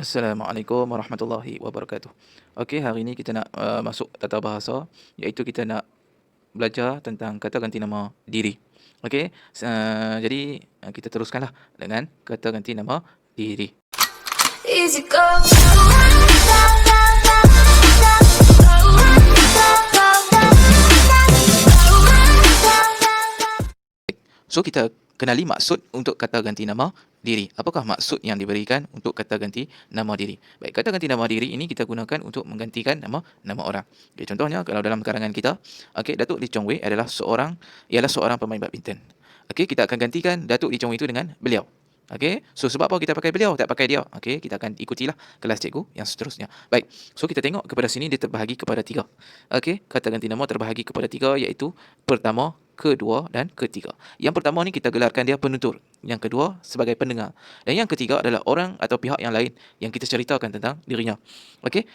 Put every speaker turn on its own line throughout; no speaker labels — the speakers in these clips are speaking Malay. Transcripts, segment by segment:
Assalamualaikum warahmatullahi wabarakatuh. Okey, hari ini kita nak masuk tata bahasa, iaitu kita nak belajar tentang kata ganti nama diri. Okey, jadi kita teruskanlah dengan kata ganti nama diri.
Easy go.
So kita kenali maksud untuk kata ganti nama diri. Apakah maksud yang diberikan untuk kata ganti nama diri? Baik, kata ganti nama diri ini kita gunakan untuk menggantikan nama orang. Okay, contohnya kalau dalam karangan kita, Datuk Lee Chong Wei ialah seorang pemain badminton. Kita akan gantikan Datuk Lee Chong Wei itu dengan beliau. So sebab apa kita pakai beliau, tak pakai dia? Kita akan ikutilah kelas cikgu yang seterusnya. Baik, so kita tengok kepada sini dia terbahagi kepada 3. Kata ganti nama terbahagi kepada 3, iaitu pertama, kedua dan ketiga. Yang pertama ni kita gelarkan dia penutur, yang kedua sebagai pendengar, dan yang ketiga adalah orang atau pihak yang lain yang kita ceritakan tentang dirinya. Baik,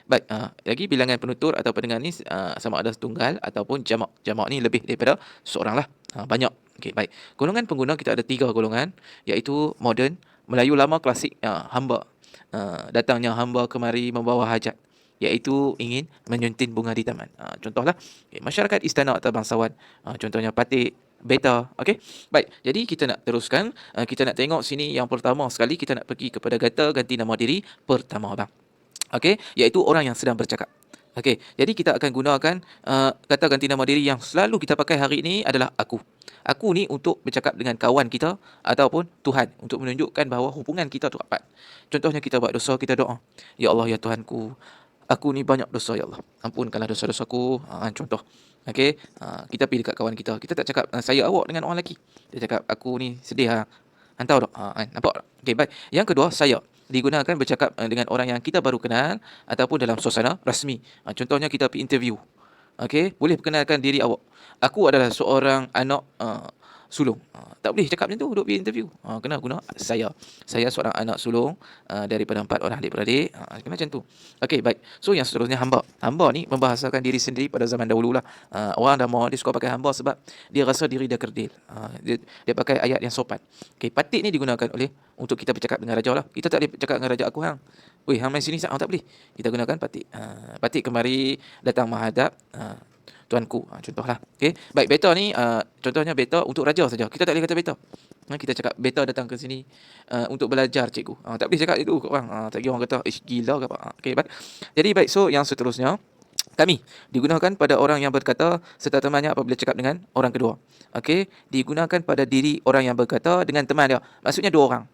lagi bilangan penutur atau pendengar ni sama ada tunggal ataupun jamak. Jamak ni lebih daripada seorang lah, banyak. Baik. Golongan pengguna kita ada 3 golongan, iaitu moden, Melayu lama, klasik, hamba. Datangnya hamba kemari membawa hajat, iaitu ingin menyunting bunga di taman. Contohlah, masyarakat istana atau bangsawan. Contohnya patik, beta. Baik, jadi kita nak teruskan. Kita nak tengok sini yang pertama sekali, kita nak pergi kepada kata ganti nama diri pertama, bang. Iaitu orang yang sedang bercakap. Jadi kita akan gunakan kata ganti nama diri yang selalu kita pakai hari ini adalah aku. Aku ni untuk bercakap dengan kawan kita ataupun Tuhan, untuk menunjukkan bahawa hubungan kita tu rapat. Contohnya kita buat dosa, kita doa, ya Allah, ya Tuhanku, aku ni banyak dosa, ya Allah, ampunkanlah dosa-dosaku. Contoh. Kita pergi dekat kawan kita, kita tak cakap saya awak dengan orang lelaki. Dia cakap aku ni sedih, hantar tak? Nampak tak? Baik. Yang kedua, saya digunakan bercakap dengan orang yang kita baru kenal ataupun dalam suasana rasmi. Contohnya kita pergi interview. Boleh perkenalkan diri awak. Aku adalah seorang anak sulung. Tak boleh cakap macam tu duduk pergi interview. Kena guna saya. Saya seorang anak sulung daripada 4 orang adik-beradik. Kena macam tu. Baik. So yang seterusnya, hamba. Hamba ni membahasakan diri sendiri pada zaman dahulu lah. Orang dah mahu dia suka pakai hamba sebab dia rasa diri dia kerdil. Dia pakai ayat yang sopan. Patik ni digunakan oleh untuk kita bercakap dengan raja lah. Kita tak boleh bercakap dengan raja aku hang. Weh, hang main sini tak boleh. Kita gunakan patik. Patik kemari datang menghadap tuanku. Contohlah. Baik, beta ni contohnya beta untuk raja saja. Kita tak boleh kata beta. Kita cakap beta datang ke sini untuk belajar, cikgu. Tak boleh cakap itu kat orang. Tak kira orang kata gila ke apa. Baik. Jadi baik, so yang seterusnya, kami digunakan pada orang yang berkata serta temannya apabila cakap dengan orang kedua. Digunakan pada diri orang yang berkata dengan teman dia. Maksudnya 2 orang.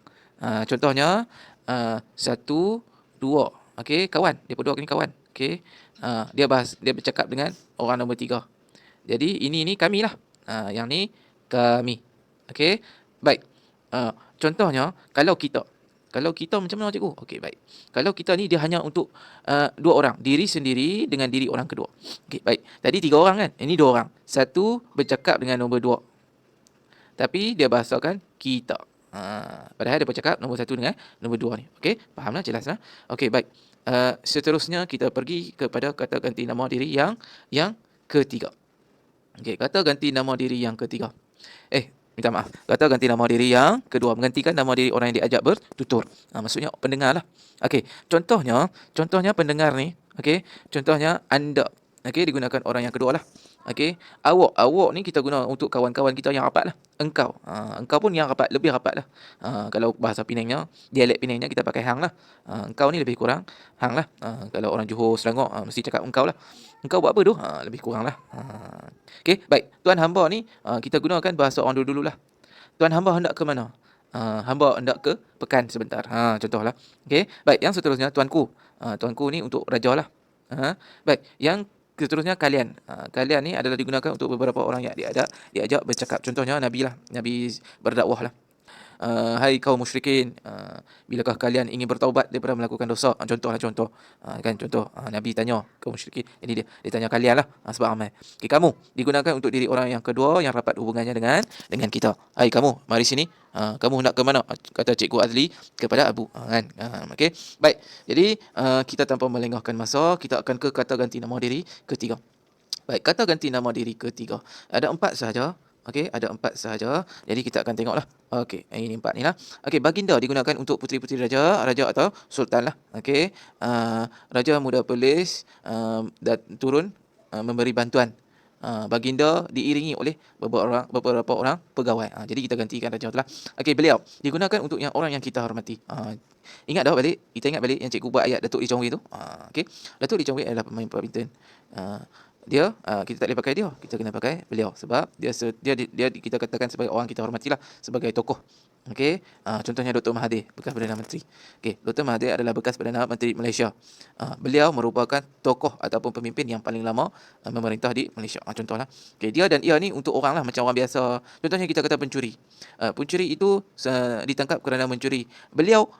Contohnya 1, 2. Kawan. Dia berdua ni kawan. Dia bercakap dengan orang nombor 3. Jadi ini kami lah. Yang ni kami. Baik. Contohnya kalau kita macam mana, cikgu? Baik. Kalau kita ni dia hanya untuk 2 orang, diri sendiri dengan diri orang kedua. Baik. Tadi 3 orang kan? Ini 2 orang. 1 bercakap dengan nombor 2. Tapi dia bahasakan kita. Padahal dia bercakap nombor 1 dengan nombor 2 ni. Fahamlah, jelaslah. Baik. Seterusnya kita pergi kepada kata ganti nama diri yang ketiga. Kata ganti nama diri yang ketiga. Minta maaf. Kata ganti nama diri yang kedua, menggantikan nama diri orang yang diajak bertutur. Maksudnya pendengar lah. Contohnya pendengar ni. Contohnya anda. Digunakan orang yang kedua lah. Awak ni kita guna untuk kawan-kawan kita yang rapat lah. Engkau. Engkau pun yang rapat, lebih rapat lah. Kalau bahasa Penangnya, dialek Penangnya kita pakai hang lah. Engkau ni lebih kurang hang lah. Kalau orang Johor, Selangor, mesti cakap engkau lah. Engkau buat apa tu? Lebih kurang lah. Baik. Tuan hamba ni kita gunakan bahasa orang dulu-dulu lah. Tuan hamba hendak ke mana? Hamba hendak ke pekan sebentar. Contohlah. Baik. Yang seterusnya, tuanku. Tuanku ni untuk raja lah. Baik. Yang seterusnya, kalian. Kalian ni adalah digunakan untuk beberapa orang yang diajak bercakap. Contohnya Nabi lah. Nabi berdakwah lah. Hai kaum musyrikin, bilakah kalian ingin bertaubat daripada melakukan dosa? Contoh. Nabi tanya kaum musyrikin. Ini dia tanya kalian lah, sebab ramai. Kamu digunakan untuk diri orang yang kedua yang rapat hubungannya dengan kita. Hai kamu, mari sini. Kamu hendak ke mana? Kata Cikgu Azli kepada Abu. Baik. Jadi kita tanpa melengahkan masa, kita akan ke kata ganti nama diri ketiga. Baik, kata ganti nama diri ketiga. Ada 4 sahaja. Okey, ada 4 sahaja. Jadi kita akan tengoklah. Okey, ini 4 ni lah. Okey, baginda digunakan untuk puteri-puteri raja, raja atau sultan lah. Okey, raja muda Perlis turun memberi bantuan. Baginda diiringi oleh beberapa orang pegawai. Jadi kita gantikan raja tu lah. Okey, beliau digunakan untuk orang yang kita hormati. Ingat dah balik, kita ingat balik yang cikgu buat ayat Datuk Lee Chong Wei tu. Okey, Datuk Lee Chong Wei adalah pemain badminton. Kita tak boleh pakai dia, kita kena pakai beliau sebab dia kita katakan sebagai orang kita hormatilah, sebagai tokoh. Okey, contohnya Dr. Mahathir, bekas Perdana Menteri. Okey, Dr. Mahathir adalah bekas Perdana Menteri Malaysia. Beliau merupakan tokoh ataupun pemimpin yang paling lama memerintah di Malaysia. Contohlah. Okey, dia dan ia ni untuk orang lah, macam orang biasa. Contohnya kita kata pencuri. Pencuri itu ditangkap kerana mencuri. Beliau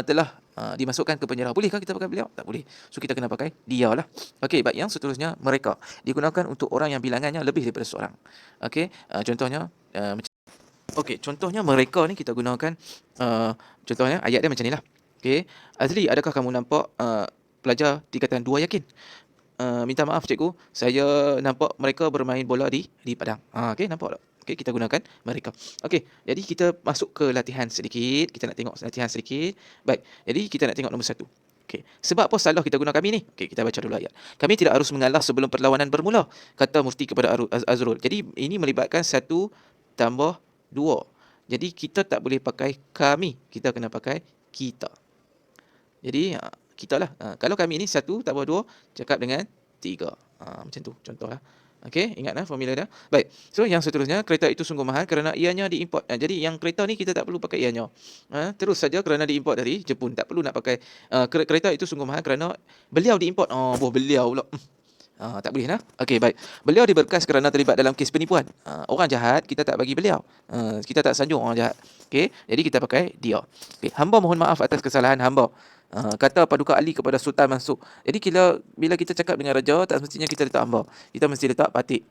telah dimasukkan ke penjara. Bolehkah kita pakai beliau? Tak boleh. So kita kena pakai dia lah. Okey, baik, yang seterusnya mereka digunakan untuk orang yang bilangannya lebih daripada seorang. Okey, contohnya okey, contohnya mereka ni kita gunakan contohnya ayat dia macam ni lah. Okey, Azli, adakah kamu nampak pelajar tingkatan 2 yakin? Minta maaf cikgu, saya nampak mereka bermain bola di padang. Okey, nampak tak? Okey, kita gunakan mereka. Okey, jadi kita masuk ke latihan sedikit. Kita nak tengok latihan sedikit. Baik, jadi kita nak tengok nombor 1. Okey, sebab apa salah kita guna kami ni? Okey, kita baca dulu ayat. Kami tidak harus mengalah sebelum perlawanan bermula, kata Mufti kepada Azrul. Jadi ini melibatkan 1 tambah 2. Jadi kita tak boleh pakai kami, kita kena pakai kita. Jadi kita lah. Kalau kami ni 1 tambah 2, cakap dengan 3. Macam tu contohlah. Okey, ingatlah formula dia. Baik. So yang seterusnya, kereta itu sungguh mahal kerana ianya diimport. Jadi yang kereta ni kita tak perlu pakai ianya. Terus saja kerana diimport dari Jepun. Tak perlu nak pakai kereta itu sungguh mahal kerana beliau diimport. Beliau pula. Tak boleh nah. Okey, baik. Beliau diberkas kerana terlibat dalam kes penipuan. Orang jahat kita tak bagi beliau. Kita tak sanjung orang jahat. Okey, jadi kita pakai dia. Okey, hamba mohon maaf atas kesalahan hamba. Kata Paduka Ali kepada Sultan Mansur. Jadi bila kita cakap dengan raja, tak semestinya kita letak hamba. Kita mesti letak patik.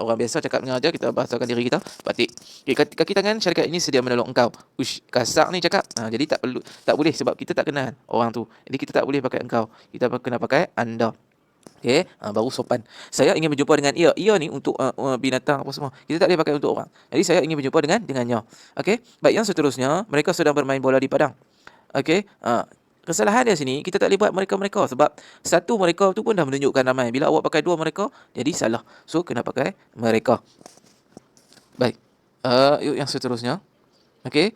Orang biasa cakap dengan raja, kita bahasakan diri kita patik. Okay, kaki tangan syarikat ini sedia menolong engkau. Kasar ni cakap. Jadi tak boleh sebab kita tak kenal orang tu. Jadi kita tak boleh pakai engkau. Kita kena pakai anda. Okey, baru sopan. Saya ingin berjumpa dengan ia. Ia ni untuk binatang apa semua. Kita tak boleh pakai untuk orang. Jadi saya ingin berjumpa dengannya. Okey. Baik, yang seterusnya, mereka sedang bermain bola di padang. Okey. Kesalahan dia sini, kita tak boleh buat mereka-mereka sebab 1 mereka tu pun dah menunjukkan ramai. Bila awak pakai 2 mereka, jadi salah. So kena pakai mereka. Baik. Yang seterusnya. Okey,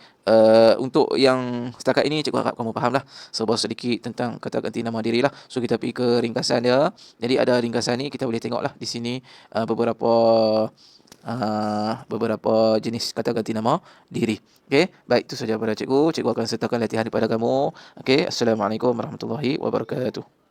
untuk yang setakat ini cikgu harap kamu fahamlah sebuah sedikit tentang kata ganti nama diri lah. So kita pergi ke ringkasan dia. Jadi ada ringkasan ni, kita boleh tengoklah di sini beberapa jenis kata ganti nama diri. Okey, baik, itu saja pada cikgu. Cikgu akan sertakan latihan kepada kamu. Okey, Assalamualaikum warahmatullahi wabarakatuh.